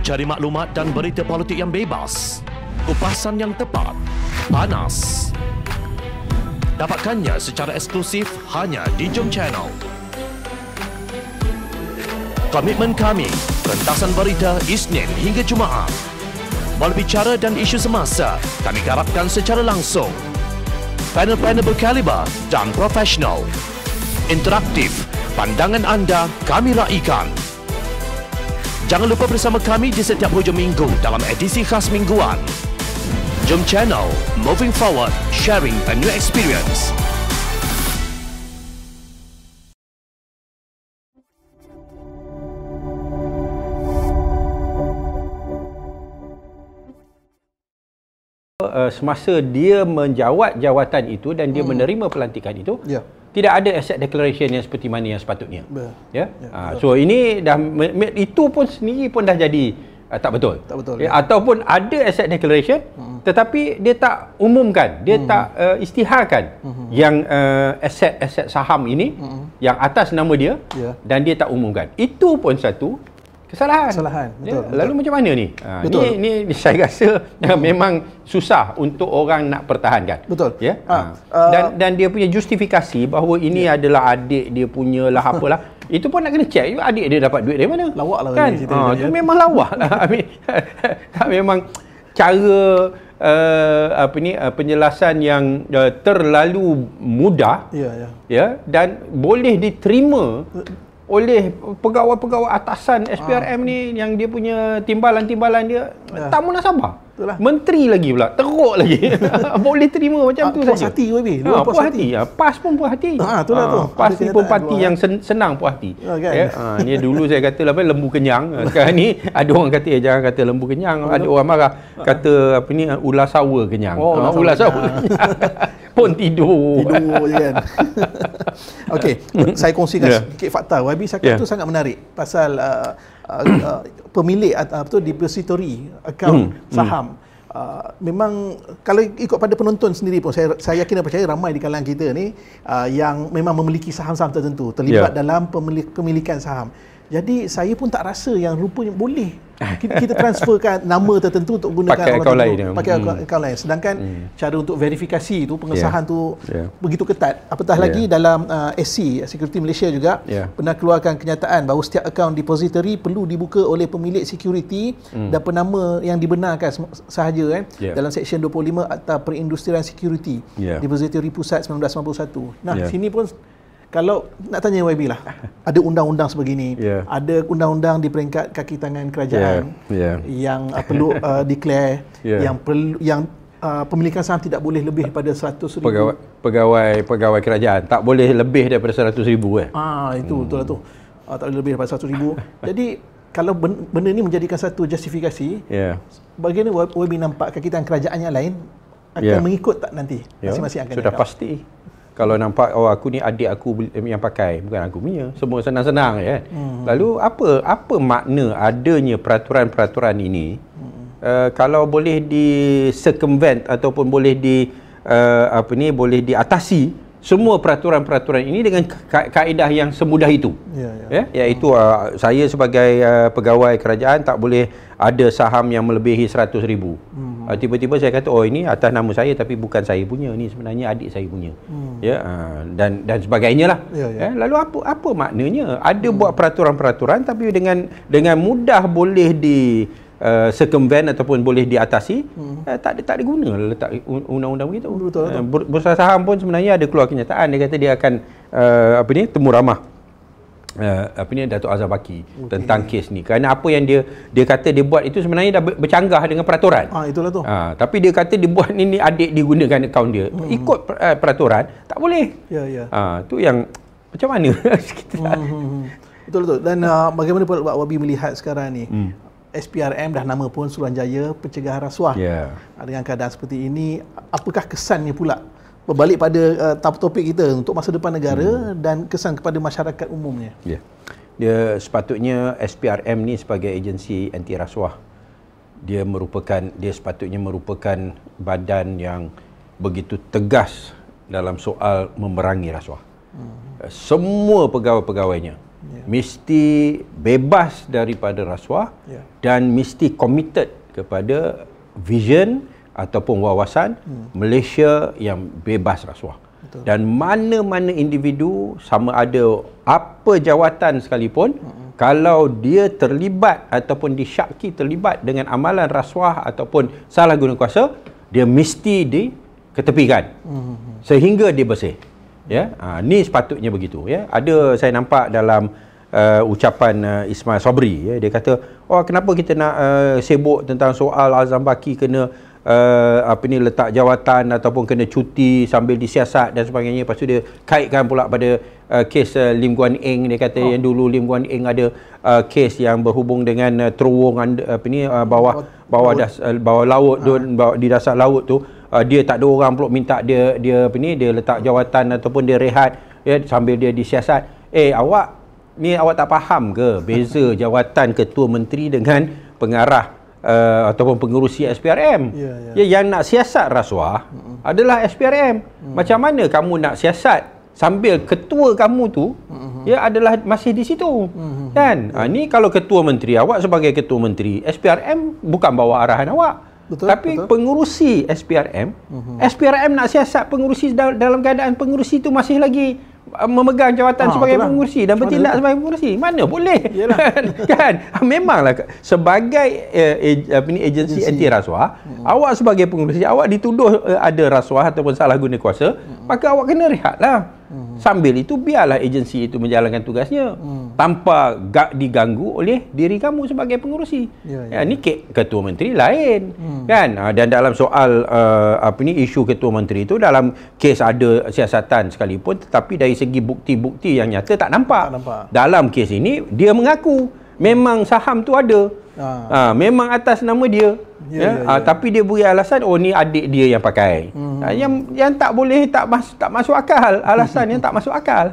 Cari maklumat dan berita politik yang bebas, kupasan yang tepat, panas. Dapatkannya secara eksklusif hanya di Jom Channel. Komitmen kami, rentasan berita Isnin hingga Jumaat. Berbicara dan isu semasa, kami garapkan secara langsung. Panel-panel berkaliber dan profesional. Interaktif, pandangan anda kami raikan. Jangan lupa bersama kami di setiap hujung minggu dalam edisi khas mingguan. Jom Channel, moving forward, sharing a new experience. Semasa dia menjawat jawatan itu dan dia menerima pelantikan itu, tidak ada asset declaration yang seperti mana yang sepatutnya. So ini dah itu pun sendiri pun dah jadi tak betul. Tak betul. Ataupun ada asset declaration tetapi dia tak umumkan, dia tak istiharkan yang aset saham ini yang atas nama dia dan dia tak umumkan. Itu pun satu kesalahan. Betul. Lalu macam mana ni? Ni saya rasa memang susah untuk orang nak pertahankan. Betul. Dan dia punya justifikasi bahawa ini adalah adik dia punya lah apalah. Itu pun nak kena check. Adik dia dapat duit dari mana? Lawak lah kan? Itu memang lawak lah. Memang cara penjelasan yang terlalu mudah dan boleh diterima oleh pegawai-pegawai atasan SPRM ni yang dia punya timbalan-timbalan dia tak munasabah. Menteri lagi pula, teruk lagi. Boleh terima macam tu saja. Puas hati WB. Puas hati. PAS pun puas hati. Itulah tu. PAS ni pun parti yang senang puas hati. Ni dulu saya kata lah lembu kenyang. Sekarang ni ada orang kata jangan kata lembu kenyang. Ada orang marah kata ular sawa kenyang. Ular sawa kenyang. Pun tidur je kan. Okey, saya kongsikan sikit fakta. YB cakap tu sangat menarik pasal pemilik atau depository account saham. Memang kalau ikut pada penonton sendiri pun saya yakin dan percaya ramai di kalangan kita ni yang memang memiliki saham-saham tertentu, terlibat dalam pemilikan saham. Jadi saya pun tak rasa yang rupanya boleh kita transferkan nama tertentu untuk gunakan pakai akaun lain. Pakai akaun lain. Sedangkan cara untuk verifikasi itu, pengesahan tu begitu ketat. Apatah lagi dalam SC, Security Malaysia juga pernah keluarkan kenyataan bahawa setiap akaun depository perlu dibuka oleh pemilik security dan penama yang dibenarkan sahaja dalam Seksyen 25 Akta Perindustrian Security Depository Pusat 1991. Nah, sini pun kalau nak tanya YB lah, ada undang-undang sebegini, ada undang-undang di peringkat kaki tangan kerajaan yang perlu declare, yang pemilikan saham tidak boleh lebih daripada 100,000. Pegawai kerajaan tak boleh lebih daripada 100,000 itu betul lah tu. Tak boleh lebih daripada 100,000. Jadi kalau benda ni menjadikan satu justifikasi, bagaimana YB nampak kaki tangan kerajaan yang lain akan mengikut tak nanti? Masing-masing akan sudah pasti. Kalau nampak aku ni adik aku yang pakai, bukan aku punya, semua senang-senang kan. Lalu apa makna adanya peraturan-peraturan ini kalau boleh di circumvent ataupun boleh boleh diatasi semua peraturan-peraturan ini dengan kaedah yang semudah itu. Iaitu saya sebagai pegawai kerajaan tak boleh ada saham yang melebihi 100,000. Tiba-tiba saya kata ini atas nama saya tapi bukan saya punya, ni sebenarnya adik saya punya. Dan sebagainya lah. Lalu apa maknanya? Ada buat peraturan-peraturan tapi dengan mudah boleh di circumvent ataupun boleh diatasi. Tak ada guna letak undang-undang begitu. Bursa saham pun sebenarnya ada keluar kenyataan, dia kata dia akan temu ramah Datuk Azhar Baki tentang kes ni, kerana apa yang dia kata dia buat itu sebenarnya dah bercanggah dengan peraturan. Itulah tu. Tapi dia kata dia buat ni adik dia gunakan akaun dia ikut peraturan, tak boleh. Tu yang macam mana kita betul. Dan bagaimana pula YB melihat sekarang ni SPRM dah nama pun Suruhanjaya Pencegahan Rasuah. Dengan keadaan seperti ini, apakah kesannya pula berbalik pada topik kita untuk masa depan negara dan kesan kepada masyarakat umumnya? Dia sepatutnya SPRM ni sebagai agensi anti rasuah, dia sepatutnya merupakan badan yang begitu tegas dalam soal memerangi rasuah. Semua pegawai-pegawainya mesti bebas daripada rasuah dan mesti committed kepada vision ataupun wawasan Malaysia yang bebas rasuah. Betul. Dan mana-mana individu, sama ada apa jawatan sekalipun, kalau dia terlibat ataupun disyaki terlibat dengan amalan rasuah ataupun salah guna kuasa, dia mesti diketepikan sehingga dia bersih. Ya, ni sepatutnya begitu. Ya, ada saya nampak dalam ucapan Ismail Sabri. Ya, dia kata, kenapa kita nak sibuk tentang soal Azam Baki kena letak jawatan ataupun kena cuti sambil disiasat dan sebagainya. Lepas tu dia kaitkan pula pada kes Lim Guan Eng. Dia kata yang dulu Lim Guan Eng ada kes yang berhubung dengan terowongan bawah laut tu, di dasar laut tu. Dia tak ada orang pula minta dia letak jawatan ataupun dia rehat, ya, sambil dia disiasat. Awak tak faham ke beza jawatan ketua menteri dengan pengarah ataupun pengerusi SPRM? Yang nak siasat rasuah adalah SPRM. Macam mana kamu nak siasat sambil ketua kamu tu adalah masih di situ? Kan? Ni kalau ketua menteri, awak sebagai ketua menteri, SPRM bukan bawa arahan awak. Betul, tapi betul. Pengurusi SPRM, SPRM nak siasat pengurusi dalam keadaan pengurusi itu masih lagi memegang jawatan sebagai pengurusi dan bertindak sebagai pengurusi. Mana boleh? Kan? Memanglah sebagai agensi anti rasuah, awak sebagai pengurusi, awak dituduh ada rasuah ataupun salah guna kuasa, maka awak kena rehatlah. Sambil itu biarlah agensi itu menjalankan tugasnya tanpa diganggu oleh diri kamu sebagai pengurusi. Ini ketua menteri lain, kan? Dan dalam soal isu ketua menteri itu, dalam kes ada siasatan sekalipun, tetapi dari segi bukti-bukti yang nyata tak nampak. Dalam kes ini dia mengaku memang saham tu ada. Memang atas nama dia. Tapi dia beri alasan, ni adik dia yang pakai. Yang tak boleh, tak masuk akal. Alasan yang tak masuk akal.